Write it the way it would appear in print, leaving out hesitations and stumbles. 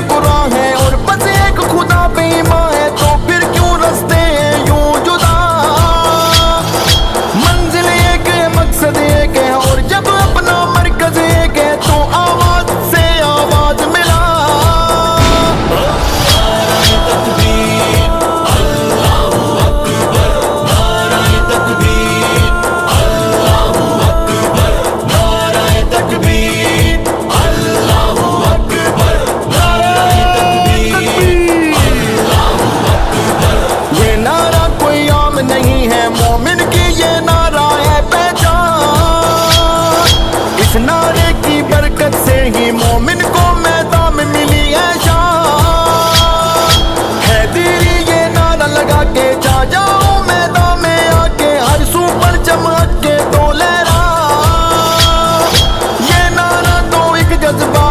قرآن ہے اور بس ایک خدا پہ ایمان ہے، تو پھر کیوں رستے ہیں یوں جدا؟ منزل ایک ہے، مقصد ایک ہے، اور جب اپنا مرکز ایک ہے تو آواز سے آواز ملا۔ یہ نعرہ کوئی عام نہیں ہے، مومن کی یہ نعرہ ہے پہچان، اس نعرے کی برکت سے ہی مومن کو